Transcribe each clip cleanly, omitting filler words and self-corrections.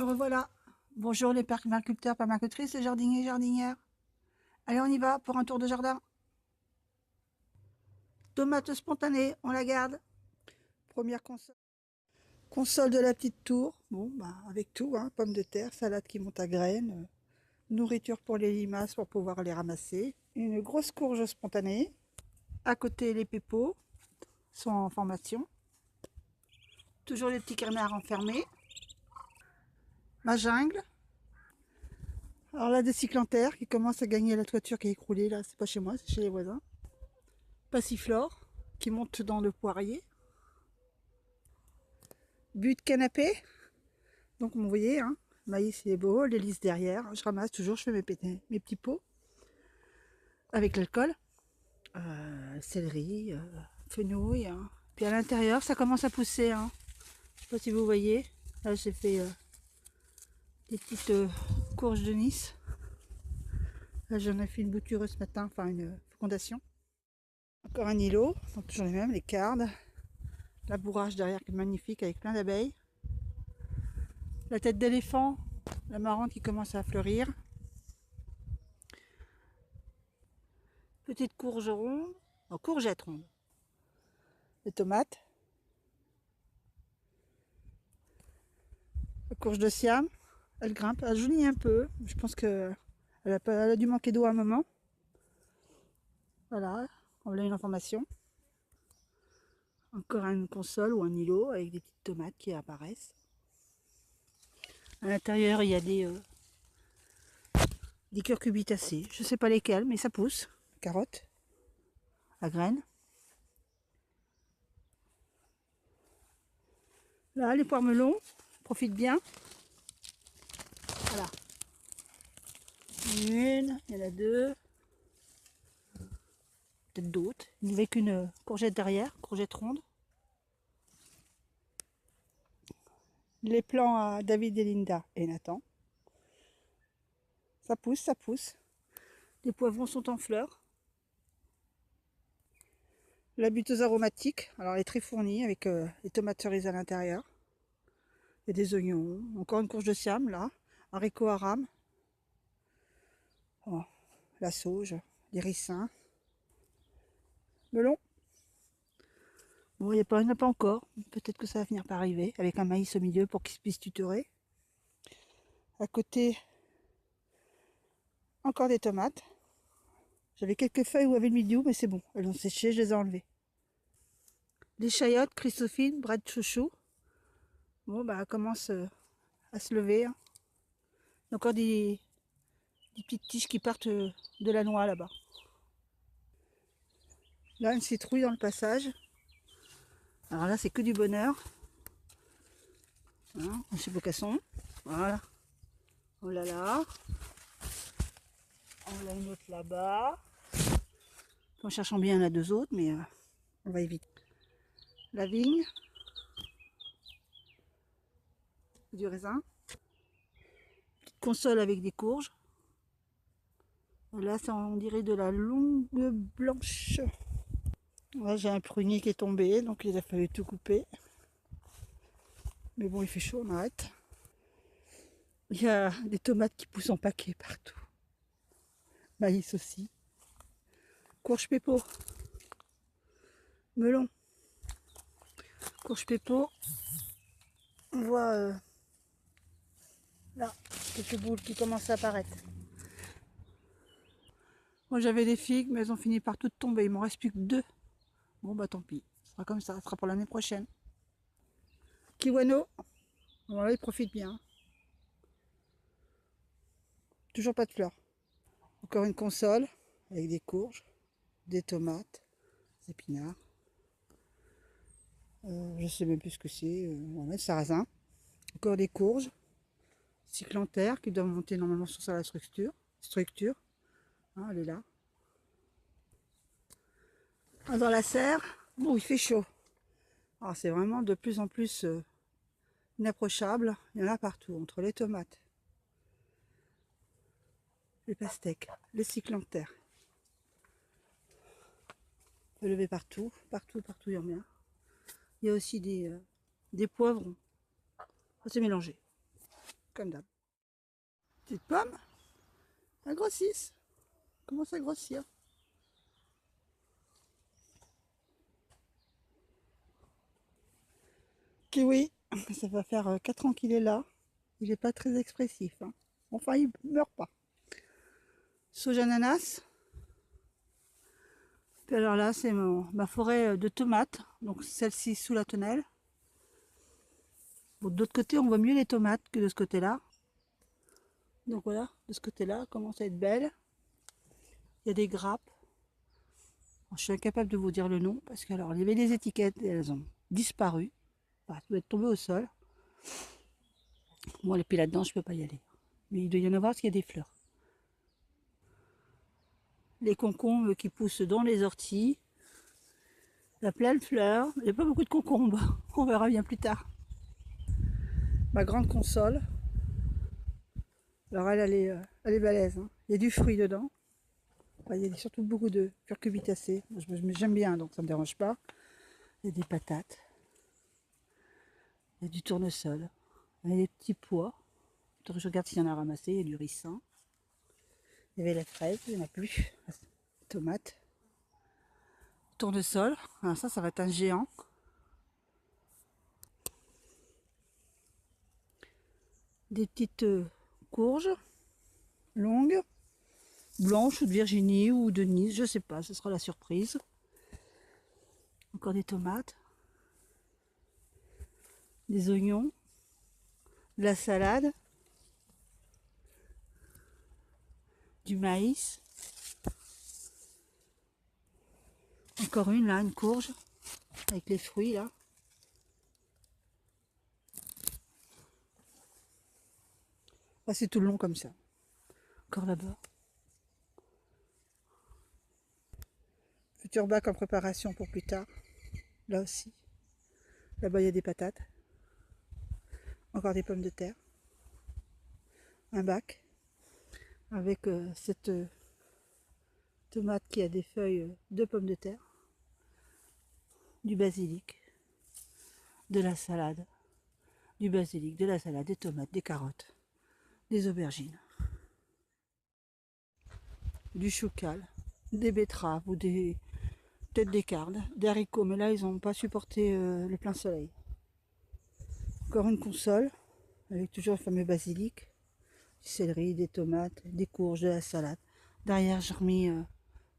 Me revoilà. Bonjour les permaculteurs, permacultrices, les jardiniers, jardinières. Allez, on y va pour un tour de jardin. Tomate spontanée, on la garde. Première console. Console de la petite tour. Bon, bah, avec tout, hein, pommes de terre, salade qui monte à graines, nourriture pour les limaces pour pouvoir les ramasser. Une grosse courge spontanée. À côté, les pépos sont en formation. Toujours les petits canards enfermés. Ma jungle. Alors là, des cyclanthères qui commencent à gagner la toiture qui est écroulée. Là, c'est pas chez moi, c'est chez les voisins. Passiflore qui monte dans le poirier. But de canapé. Donc, vous voyez, hein, maïs il est beau, l'hélice derrière. Je ramasse toujours, je fais mes petits pots avec l'alcool. Céleri, fenouil. Hein. Puis à l'intérieur, ça commence à pousser. Hein. Je sais pas si vous voyez. Là, j'ai fait des petites courges de Nice. Là, j'en ai fait une bouture ce matin, enfin une fondation. Encore un îlot, donc toujours les mêmes, les cardes. La bourrage derrière qui est magnifique avec plein d'abeilles. La tête d'éléphant, la marrante qui commence à fleurir. Petite courge ronde, courgette ronde. Les tomates. La courge de Siam, elle grimpe, elle jaunit un peu. Je pense qu'elle a dû manquer d'eau à un moment. Voilà, on a une information. Encore une console ou un îlot avec des petites tomates qui apparaissent. À l'intérieur, il y a des curcubitacées. Je ne sais pas lesquelles, mais ça pousse. Carottes à graines. Là, les poires melons, profite bien. Voilà. Une, il y en a deux. Peut-être d'autres. Il n'y avait qu'une courgette derrière, courgette ronde. Les plants à David et Linda et Nathan. Ça pousse, ça pousse. Les poivrons sont en fleurs. La buteuse aromatique, alors elle est très fournie avec les tomates cerises à l'intérieur. Il y a des oignons, encore une courge de Siam là, haricots à rame. Oh, la sauge, des ricins. Melon. Bon, il n'y en a pas encore. Peut-être que ça va finir par arriver, avec un maïs au milieu pour qu'il puisse tutorer. À côté, encore des tomates. J'avais quelques feuilles où il y avait le milieu, mais c'est bon. Elles ont séché, je les ai enlevées. Les chayotes, chrysophine, bras de chouchou. Bon, bah, elles commencent à se lever. Hein. Il y a encore des petites tiges qui partent de la noix là-bas. Là, une citrouille dans le passage. Alors là, c'est que du bonheur. Hein, un chibocasson. Voilà. Oh là là. On a une autre là-bas. En cherchant bien, il y en a deux autres, mais on va éviter. La vigne. Du raisin. Petite console avec des courges. Là, ça, on dirait de la longue blanche. Là, j'ai un prunier qui est tombé, donc il a fallu tout couper. Mais bon, il fait chaud, on arrête. Il y a des tomates qui poussent en paquet partout. Maïs aussi. Courge pépo. Melon. Courge pépo. On voit là, quelques boules qui commencent à apparaître. Moi j'avais des figues, mais elles ont fini par toutes tomber. Il m'en reste plus que deux. Bon bah tant pis. Ce sera comme ça sera pour l'année prochaine. Kiwano. Voilà, il profite bien. Toujours pas de fleurs. Encore une console avec des courges, des tomates, des épinards. Je sais même plus ce que c'est. Voilà, sarrasin. Encore des courges. Cyclanthère qui doit monter normalement sur sa structure. Hein, elle est là. Dans la serre, bon, il fait chaud. Alors c'est vraiment de plus en plus inapprochable. Il y en a partout, entre les tomates, les pastèques, les cyclanthères. On peut lever partout, partout, partout, il y en a. Il y a aussi des poivrons. C'est mélangé. comme d'hab. Petite pomme, elles grossissent. Commence à grossir. Kiwi, ça va faire 4 ans qu'il est là. Il n'est pas très expressif. Hein. Enfin, il ne meurt pas. Sauge ananas. Puis alors là, c'est ma forêt de tomates. Donc celle-ci sous la tonnelle. Bon, de l'autre côté, on voit mieux les tomates que de ce côté-là. Donc voilà, de ce côté-là, commence à être belle. Il y a des grappes. Alors, je suis incapable de vous dire le nom parce que alors il y avait des étiquettes et elles ont disparu. Enfin, ça doit être tombé au sol. Moi, les pieds là-dedans, je ne peux pas y aller. Mais il doit y en avoir parce qu'il y a des fleurs. Les concombres qui poussent dans les orties. Il y a plein de fleurs. Il n'y a pas beaucoup de concombres. On verra bien plus tard. Ma grande console. Alors elle est balèze. Hein. Il y a du fruit dedans. Enfin, il y a surtout beaucoup de curcubitacées. J'aime bien, donc ça ne me dérange pas. Il y a des patates. Il y a du tournesol. Il y a des petits pois. Je regarde s'il y en a ramassé. Il y a du ricin. Il y avait la fraise, il n'y en a plus. Tomates. Tournesol. Alors ça va être un géant. Des petites courges longues, blanches ou de Virginie ou de Nice, je sais pas, ce sera la surprise. Encore des tomates, des oignons, de la salade, du maïs. Encore une là, une courge avec les fruits là. Ah, c'est tout le long comme ça. Encore là-bas. Futur bac en préparation pour plus tard. Là aussi. Là-bas, il y a des patates. Encore des pommes de terre. Un bac. Avec cette tomate qui a des feuilles de pommes de terre. Du basilic. De la salade. Du basilic, de la salade, des tomates, des carottes. Des aubergines. Du choucal. Des betteraves ou peut-être des cardes, des haricots, mais là ils n'ont pas supporté le plein soleil. Encore une console, avec toujours le fameux basilic, du céleri, des tomates, des courges, de la salade. Derrière j'ai remis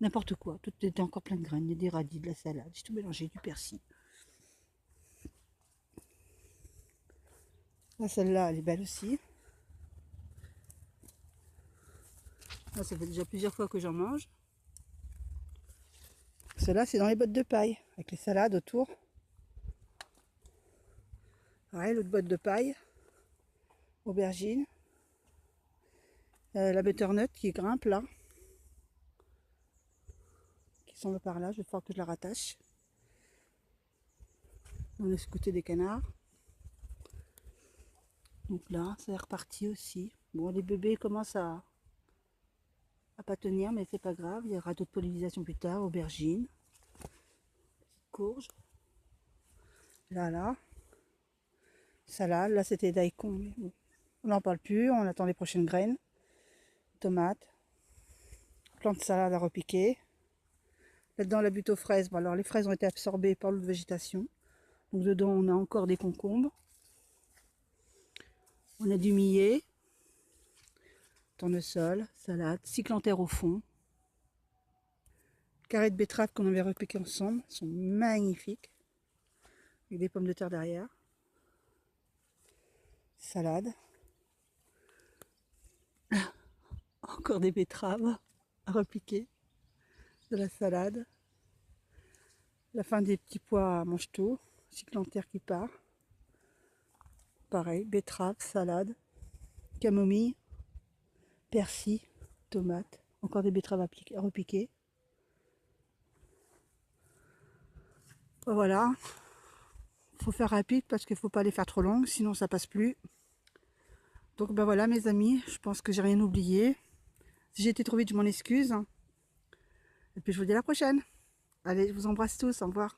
n'importe quoi, tout était encore plein de graines, il y a des radis, de la salade, j'ai tout mélangé, du persil. Là celle-là elle est belle aussi. Là ça fait déjà plusieurs fois que j'en mange. Celle-là c'est dans les bottes de paille, avec les salades autour. Ouais, l'autre botte de paille, aubergine, la butternut qui grimpe là, qui s'en va par là, je vais falloir que je la rattache. On laisse côté des canards. Donc là, c'est reparti aussi. Bon, les bébés commencent à pas tenir, mais c'est pas grave, il y aura d'autres pollinisations plus tard, aubergines, courges. Là, salade, là c'était daikon, mais bon. On n'en parle plus, on attend les prochaines graines. Tomates, plantes de salade à repiquer. Là-dedans, la butte aux fraises. Bon, alors les fraises ont été absorbées par l'autre végétation. Donc dedans, on a encore des concombres. On a du millet, tournesol, salade, cyclanthère au fond. Carrés de betterave qu'on avait repiqué ensemble, sont magnifiques. Avec des pommes de terre derrière. Salade. Encore des betteraves à repiquer. De la salade. La fin des petits pois mange-tout. Cyclanthère qui part. Pareil, betterave, salade, camomille, persil, tomate. Encore des betteraves à repiquer. Voilà. Faut faire rapide parce qu'il ne faut pas les faire trop longues, sinon ça passe plus. Donc ben voilà mes amis, je pense que j'ai rien oublié. Si j'ai été trop vite, je m'en excuse. Et puis je vous dis à la prochaine. Allez, je vous embrasse tous, au revoir.